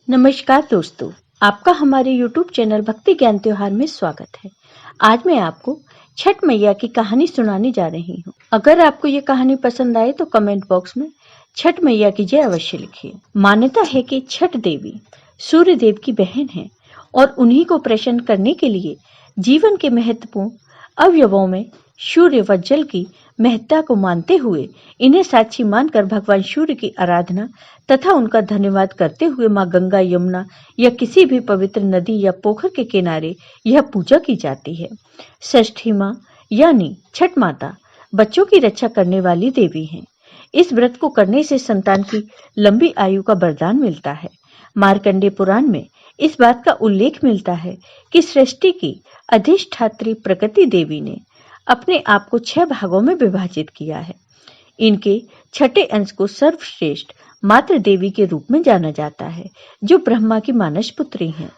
नमस्कार दोस्तों, आपका हमारे YouTube चैनल भक्ति ज्ञान त्योहार में स्वागत है। आज मैं आपको छठ मैया की कहानी सुनाने जा रही हूँ। अगर आपको ये कहानी पसंद आए तो कमेंट बॉक्स में छठ मैया की जय अवश्य लिखिए। मान्यता है कि छठ देवी सूर्य देव की बहन है और उन्हीं को प्रसन्न करने के लिए जीवन के महत्वपूर्ण अवयवों में सूर्य व जल की महत्ता को मानते हुए इन्हें साक्षी मानकर भगवान सूर्य की आराधना तथा उनका धन्यवाद करते हुए माँ गंगा, यमुना या किसी भी पवित्र नदी या पोखर के किनारे यह पूजा की जाती है। षष्ठी माँ यानी छठ माता बच्चों की रक्षा करने वाली देवी हैं। इस व्रत को करने से संतान की लंबी आयु का वरदान मिलता है। मार्कंडेय पुराण में इस बात का उल्लेख मिलता है कि सृष्टि की अधिष्ठात्री प्रकृति देवी ने अपने आप को 6 भागों में विभाजित किया है। इनके छठे अंश को सर्वश्रेष्ठ मातृ देवी के रूप में जाना जाता है, जो ब्रह्मा की मानस पुत्री हैं।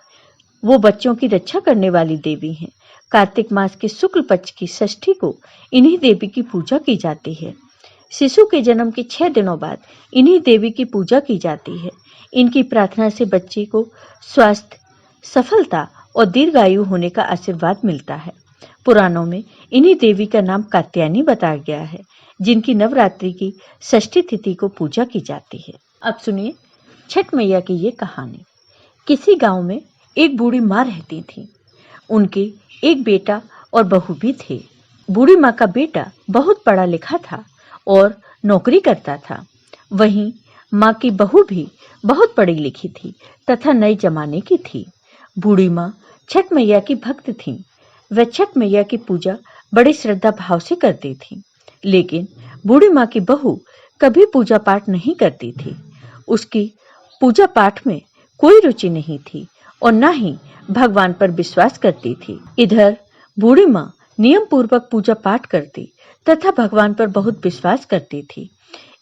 वो बच्चों की रक्षा करने वाली देवी हैं। कार्तिक मास के शुक्ल पक्ष की षष्ठी को इन्हीं देवी की पूजा की जाती है। शिशु के जन्म के 6 दिनों बाद इन्हीं देवी की पूजा की जाती है। इनकी प्रार्थना से बच्चे को स्वास्थ्य, सफलता और दीर्घायु होने का आशीर्वाद मिलता है। पुराणों में इन्हीं देवी का नाम कात्यायनी बताया गया है, जिनकी नवरात्रि की षष्ठी तिथि को पूजा की जाती है। अब सुनिए छठ मैया की ये कहानी। किसी गांव में एक बूढ़ी माँ रहती थी। उनके एक बेटा और बहू भी थे। बूढ़ी माँ का बेटा बहुत पढ़ा लिखा था और नौकरी करता था। वहीं माँ की बहू भी बहुत पढ़ी लिखी थी तथा नए जमाने की थी। बूढ़ी माँ छठ मैया की भक्त थी। वह छठ मैया की पूजा बड़ी श्रद्धा भाव से करती थी। लेकिन बूढ़ी माँ की बहू कभी पूजा पाठ नहीं करती थी। उसकी पूजा पाठ में कोई रुचि नहीं थी और न ही भगवान पर विश्वास करती थी। इधर बूढ़ी माँ नियम पूर्वक पूजा पाठ करती तथा भगवान पर बहुत विश्वास करती थी।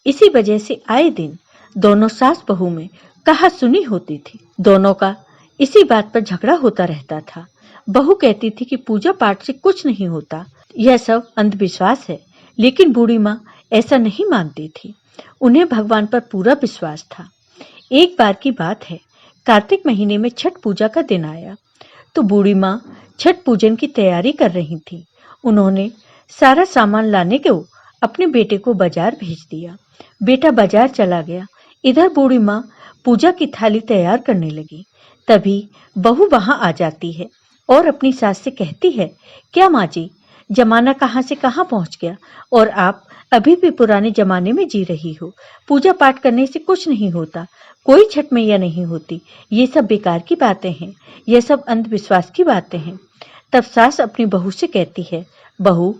इसी वजह से आए दिन दोनों सास बहू में कहासुनी होती थी। दोनों का इसी बात पर झगड़ा होता रहता था। बहू कहती थी कि पूजा पाठ से कुछ नहीं होता, यह सब अंधविश्वास है। लेकिन बूढ़ी माँ ऐसा नहीं मानती थी। उन्हें भगवान पर पूरा विश्वास था। एक बार की बात है, कार्तिक महीने में छठ पूजा का दिन आया तो बूढ़ी माँ छठ पूजन की तैयारी कर रही थी। उन्होंने सारा सामान लाने को अपने बेटे को बाजार भेज दिया। बेटा बाजार चला गया। इधर बूढ़ी माँ पूजा की थाली तैयार करने लगी। तभी बहू वहां आ जाती है और अपनी सास से कहती है, क्या माँ जी, जमाना कहाँ से कहाँ पहुंच गया और आप अभी भी पुराने जमाने में जी रही हो। पूजा पाठ करने से कुछ नहीं होता, कोई छठ मैया नहीं होती, ये सब बेकार की बातें हैं, ये सब अंधविश्वास की बातें हैं। तब सास अपनी बहू से कहती है, बहू,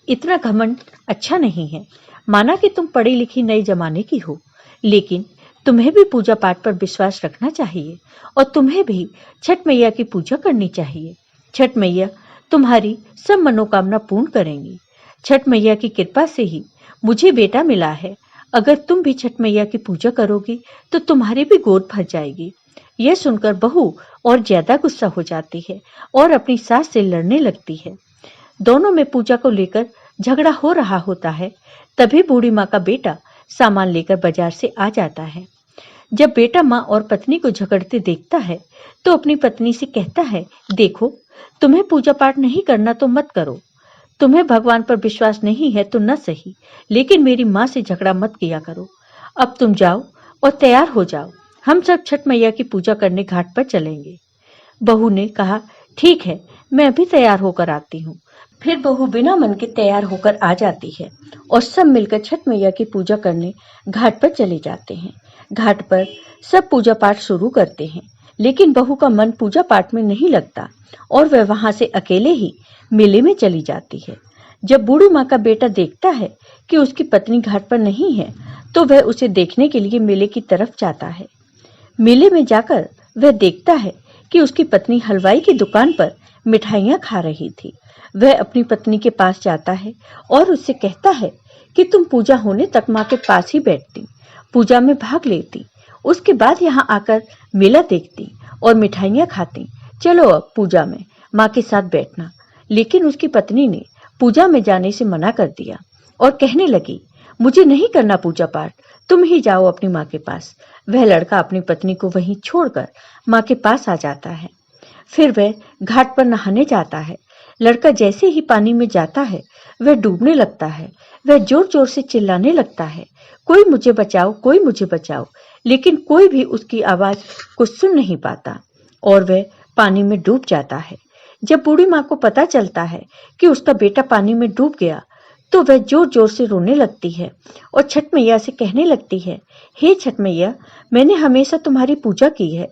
इतना घमंड अच्छा नहीं है। माना कि तुम पढ़ी लिखी नए जमाने की हो, लेकिन तुम्हें भी पूजा पाठ पर विश्वास रखना चाहिए और तुम्हें भी छठ मैया की पूजा करनी चाहिए। छठ मैया तुम्हारी सब मनोकामना पूर्ण करेंगी। छठ मैया की कृपा से ही मुझे बेटा मिला है। अगर तुम भी छठ मैया की पूजा करोगी तो तुम्हारी भी गोद भर जाएगी। यह सुनकर बहू और ज्यादा गुस्सा हो जाती है और अपनी सास से लड़ने लगती है। दोनों में पूजा को लेकर झगड़ा हो रहा होता है। तभी बूढ़ी माँ का बेटा सामान लेकर बाजार से आ जाता है। जब बेटा माँ और पत्नी को झगड़ते देखता है तो अपनी पत्नी से कहता है, देखो, तुम्हें पूजा पाठ नहीं करना तो मत करो। तुम्हें भगवान पर विश्वास नहीं है तो न सही, लेकिन मेरी माँ से झगड़ा मत किया करो। अब तुम जाओ और तैयार हो जाओ, हम सब छठ मैया की पूजा करने घाट पर चलेंगे। बहू ने कहा, ठीक है, मैं अभी तैयार होकर आती हूँ। फिर बहू बिना मन के तैयार होकर आ जाती है और सब मिलकर छठ मैया की पूजा करने घाट पर चले जाते हैं। घाट पर सब पूजा पाठ शुरू करते हैं, लेकिन बहू का मन पूजा पाठ में नहीं लगता और वह वहां से अकेले ही मेले में चली जाती है। जब बूढ़ी माँ का बेटा देखता है कि उसकी पत्नी घाट पर नहीं है तो वह उसे देखने के लिए मेले की तरफ जाता है। मेले में जाकर वह देखता है कि उसकी पत्नी हलवाई की दुकान पर मिठाइयाँ खा रही थी। वह अपनी पत्नी के पास जाता है और उससे कहता है कि तुम पूजा होने तक माँ के पास ही बैठती, पूजा में भाग लेती, उसके बाद यहाँ आकर मेला देखती और मिठाइयाँ खाती। चलो अब पूजा में माँ के साथ बैठना। लेकिन उसकी पत्नी ने पूजा में जाने से मना कर दिया और कहने लगी, मुझे नहीं करना पूजा पाठ, तुम ही जाओ अपनी माँ के पास। वह लड़का अपनी पत्नी को वहीं छोड़कर माँ के पास आ जाता है। फिर वह घाट पर नहाने जाता है। लड़का जैसे ही पानी में जाता है वह डूबने लगता है। वह जोर जोर से चिल्लाने लगता है, कोई मुझे बचाओ, कोई मुझे बचाओ। लेकिन कोई भी उसकी आवाज को सुन नहीं पाता और वह पानी में डूब जाता है। जब बूढ़ी माँ को पता चलता है कि उसका बेटा पानी में डूब गया तो वह जोर जोर से रोने लगती है और छठ मैया से कहने लगती है, हे छठ मैया, मैंने हमेशा तुम्हारी पूजा की है,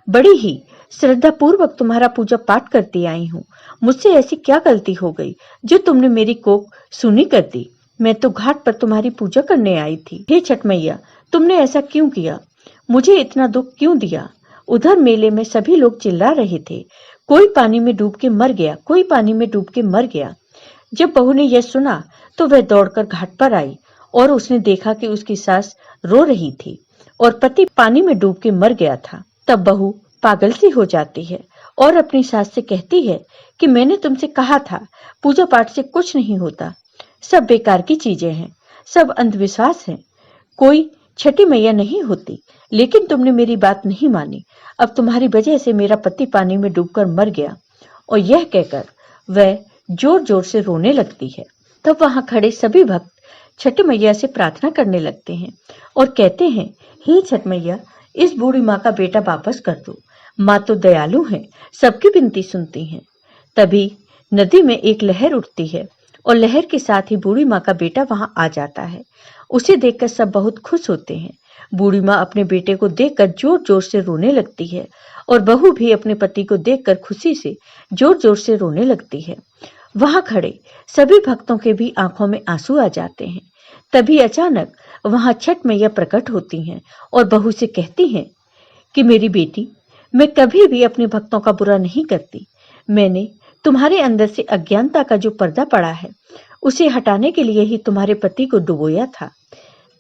बड़ी ही श्रद्धा पूर्वक तुम्हारा पूजा पाठ करती आई हूँ। मुझसे ऐसी क्या गलती हो गई जो तुमने मेरी कोख सूनी कर दी। मैं तो घाट पर तुम्हारी पूजा करने आई थी। हे छठ मैया, तुमने ऐसा क्यों किया? मुझे इतना दुख क्यों दिया? उधर मेले में सभी लोग चिल्ला रहे थे, कोई पानी में डूब के मर गया, कोई पानी में डूब के मर गया। जब बहू ने यह सुना तो वह दौड़कर घाट पर आई और उसने देखा कि उसकी सास रो रही थी और पति पानी में डूब के मर गया था। तब बहू पागल सी हो जाती है और अपनी सास से कहती है कि मैंने तुमसे कहा था पूजा पाठ से कुछ नहीं होता, सब बेकार की चीजें हैं, सब अंधविश्वास हैं, कोई छठी मैया नहीं होती। लेकिन तुमने मेरी बात नहीं मानी। अब तुम्हारी वजह से मेरा पति पानी में डूबकर मर गया। और यह कहकर वह जोर जोर से रोने लगती है। तब वहां खड़े सभी भक्त छठ मैया से प्रार्थना करने लगते हैं और कहते हैं, हे छठ मैया, इस बूढ़ी माँ का बेटा वापस कर दो। माँ तो दयालु है, सबकी विनती सुनती हैं। तभी नदी में एक लहर उठती है और लहर के साथ ही बूढ़ी माँ का बेटा वहां आ जाता है। उसे देखकर सब बहुत खुश होते हैं। बूढ़ी माँ अपने बेटे को देखकर जोर जोर से रोने लगती है और बहू भी अपने पति को देखकर खुशी से जोर जोर से रोने लगती है। वहां खड़े सभी भक्तों के भी आंखों में आंसू आ जाते हैं। तभी अचानक वहां छठ मैया प्रकट होती हैं और बहू से कहती हैं कि मेरी बेटी, मैं कभी भी अपने भक्तों का बुरा नहीं करती। मैंने तुम्हारे अंदर से अज्ञानता का जो पर्दा पड़ा है उसे हटाने के लिए ही तुम्हारे पति को डुबोया था।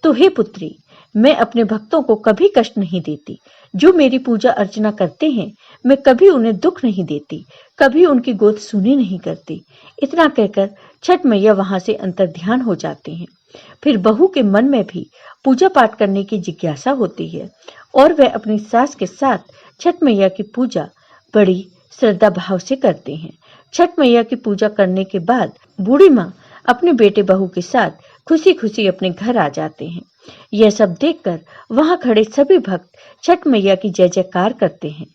तो हे पुत्री, मैं अपने भक्तों को कभी कष्ट नहीं देती। जो मेरी पूजा अर्चना करते हैं मैं कभी उन्हें दुख नहीं देती, कभी उनकी गोद सूनी नहीं करती। इतना कहकर छठ मैया वहां से अंतर्ध्यान हो जाती हैं। फिर बहू के मन में भी पूजा पाठ करने की जिज्ञासा होती है और वह अपनी सास के साथ छठ मैया की पूजा बड़ी श्रद्धा भाव से करते हैं। छठ मैया की पूजा करने के बाद बूढ़ी माँ अपने बेटे बहू के साथ खुशी खुशी अपने घर आ जाते हैं। यह सब देखकर वहां खड़े सभी भक्त छठ मैया की जय जयकार करते हैं।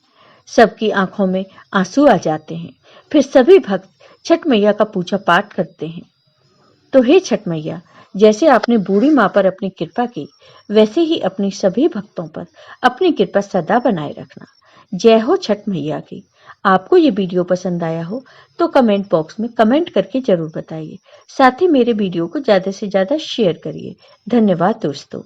सबकी आंखों में आंसू आ जाते हैं। फिर सभी भक्त छठ मैया का पूजा पाठ करते हैं। तो हे छठ मैया, जैसे आपने बूढ़ी माँ पर अपनी कृपा की, वैसे ही अपनी सभी भक्तों पर अपनी कृपा सदा बनाए रखना। जय हो छठ मैया की। आपको ये वीडियो पसंद आया हो तो कमेंट बॉक्स में कमेंट करके जरूर बताइए। साथ ही मेरे वीडियो को ज्यादा से ज्यादा शेयर करिए। धन्यवाद दोस्तों।